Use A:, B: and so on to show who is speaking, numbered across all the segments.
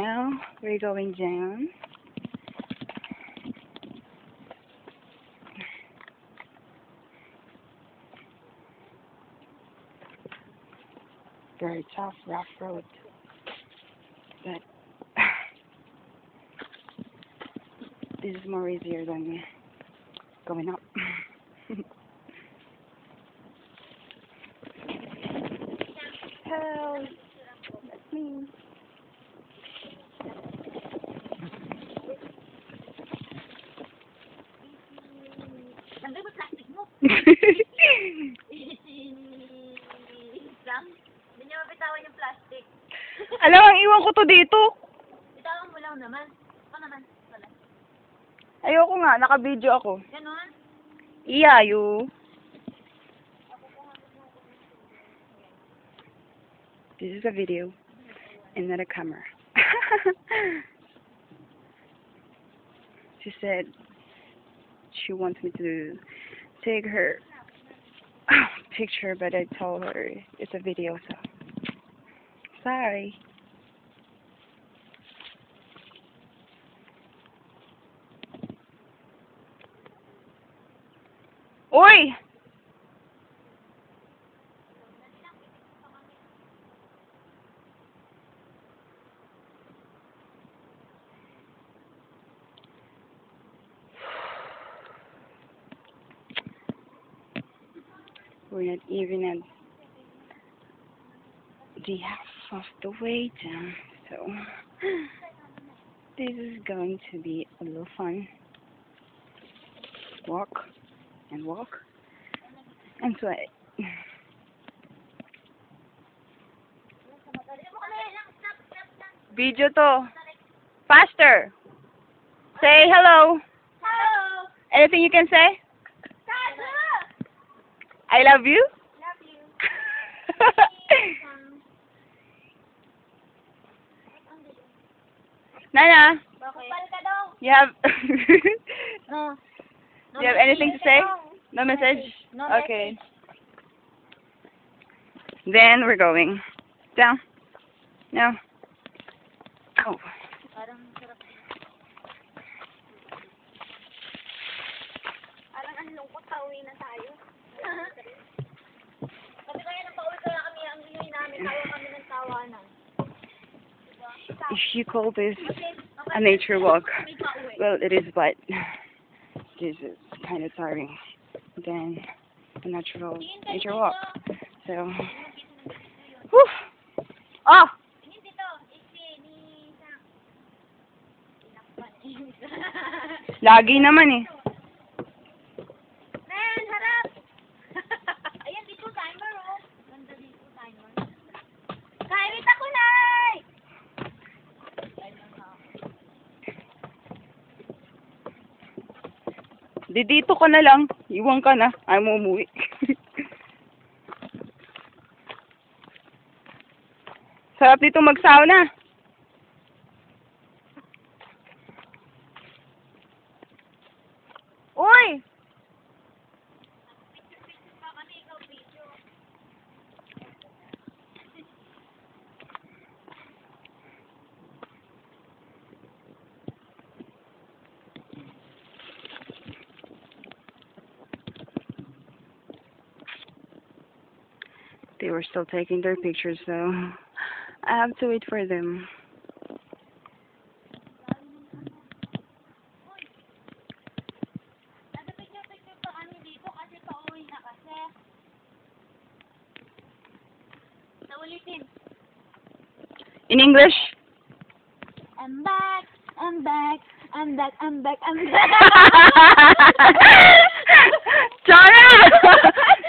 A: Now, we're going down. Very tough, rough road. But this is more easier than going up. Help! That's me.
B: Nandun ba plastic mo? Hindi niya mabitawan yung plastic.
A: Alam, ang iwan ko to dito.
B: Bitawan mo lang naman. Ako naman. Wala.
A: Ayoko nga, naka-video ako.
B: Ganon?
A: Iyayo. This is a video and not a camera. She said she wants me to take her picture, but I told her it's a video, so sorry. Oi! We're not even at the half of the way down, so this is going to be a little fun. Walk and walk and sweat. Video to. Faster. Say hello.
B: Hello!
A: Anything you can say? I love you.
B: Love you.
A: Nana,
B: Kapal ka daw.
A: you have
B: No.
A: you have anything to say? No message?
B: No
A: Okay. Then we're going down. No. Oh.
B: Parang sarap. Parang ang lungkot, pauwi na tayo. Kasi kaya nang pauwi kaya kami, ang ingay namin, tawa kami ng tawanan.
A: If you call this a nature walk, well, it is, but this is kind of tiring than a natural nature walk. So, whew. Oh! Lagi naman eh.
B: Man, harap! Ayan, dito timer, oh. Ganda dito, timer. Kahit ako, Nay!
A: Di dito ka na lang. Iwan ka na. Ayaw mo umuwi. Sarap dito mag-sauna. Uy! They were still taking their pictures, so I have to wait for them.
B: Picture pa kami dito kasi pauwi na kasi. Naulitin.
A: In English?
B: I'm back, I'm back, I'm back, I'm back, I'm back.
A: Chana!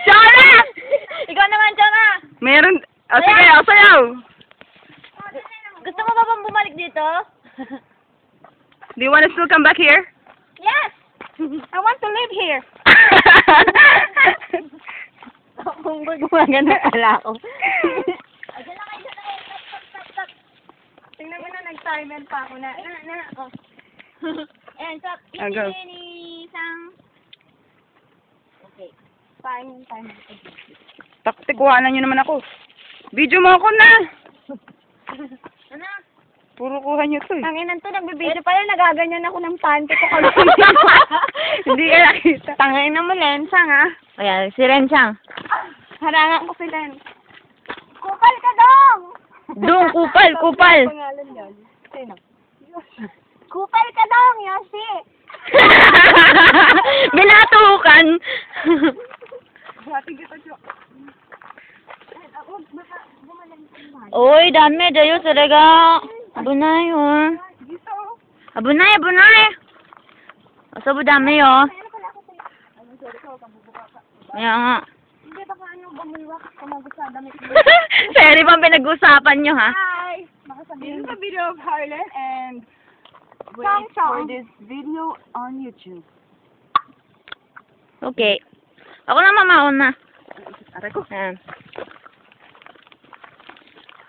A: Chana!
B: Ikaw naman, Chama.
A: Meron... Oh, sige, sayaw!
B: Gusto mo ba bang bumalik dito?
A: Do you want to still come back here?
B: Yes! I want to live here.
A: Kung gumagana ala ko.
B: Ayan na kayo na. Stop.
A: Tingnan mo na, nag-timer pa ako na.
B: Oh. Ayan, stop.
A: I'll go.
B: Isang... Okay. Fine.
A: Tikuhanan nyo naman ako. Video mo ako na!
B: Ano?
A: Puro kuha niyo to eh.
B: Ang inan to, nagbibideo pala, nagaganyan ako ng panty ko.
A: Hindi ka nakita.
B: Tangay na mo, Lensang, ha?
C: Ayan, si Renchang.
B: Harangan ko si Len. Kupal ka dong!
C: Dung, kupal, kupal.
B: Pangalan yan. Sino? Kupal ka dong, Yoshi!
C: Binatukan.
A: Hati kita, Jo.
B: Baka gumalang ka naman.
C: Oy, dami. Dayo, talaga. Abunay, oh.
A: Dito.
C: Abunay, abunay. Asa bu dami, oh.
B: Ano pala ako sa'yo?
C: Kaya nga.
B: Hindi, baka ano, bumulwak ka magusa damit mo.
C: Sorry pang pinag-usapan nyo, ha?
B: Hi! Baka
A: This
B: sabihin
A: is a video of Harlan and wait
B: Song,
A: for
B: song.
A: this video on YouTube.
C: Okay. Ako na mamaon na.
A: Aray ko.
C: Ayan.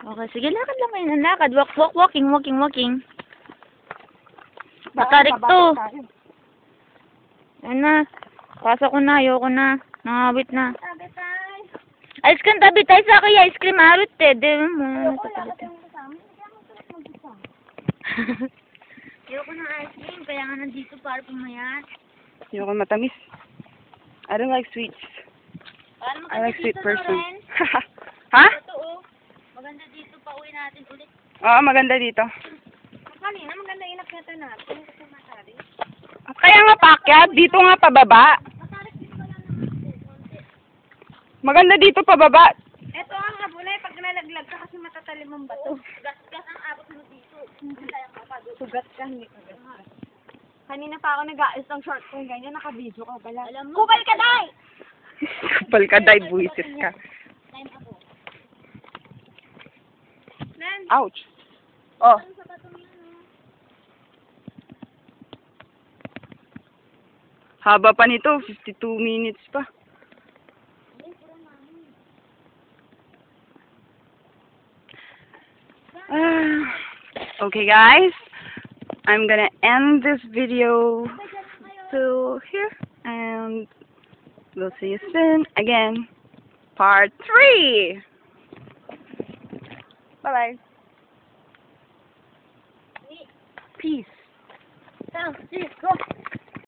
C: Okay, sige, lakad lang kayo ng lakad. Walking. Batarik to. Ayan na. Pasok ko na, ayoko na. Nangawit na.
B: Sabi tayo.
C: Ice cream tabi tayo sa kaya ice cream arot eh. Di mo.
B: Ayoko, wala ka tayong kasama. Hindi ako sarap mag-isa.
C: Ayoko ng ice cream. Kaya nga nandito para pumayat.
A: Ayoko matamis. I don't like sweets.
C: Paano
A: I like sweet
C: dito,
A: person.
C: Loren?
A: Ha?
C: Totoo. Maganda dito pa uwi natin ulit.
A: Oo, maganda dito.
B: Kanina, maganda inakita natin. Kasi matari.
A: Kaya nga pakyat, dito nga pababa.
B: Matarik dito pala naman.
A: Maganda dito pababa.
B: Ito ang abulay pag nalaglag ka kasi matatalim ang bato.
C: Gas ang abot mo dito. Hindi tayo kapagod.
B: Sugat ka, hindi ka gat. Kanina pa ako nag-aayos ng short kung ganyan, naka-video ka pala.
C: Alam mo.
B: Kupal ka, Day!
A: Kapal ka, day, buwisit ka.
C: Time ako.
B: Nan,
A: Ouch. Oh.
B: sa batong yun, oh.
A: Haba pa nito, 52 minutes pa. Okay guys, I'm gonna end this video to here and we'll see you soon again. Part 3. Bye bye. Peace.
B: Go.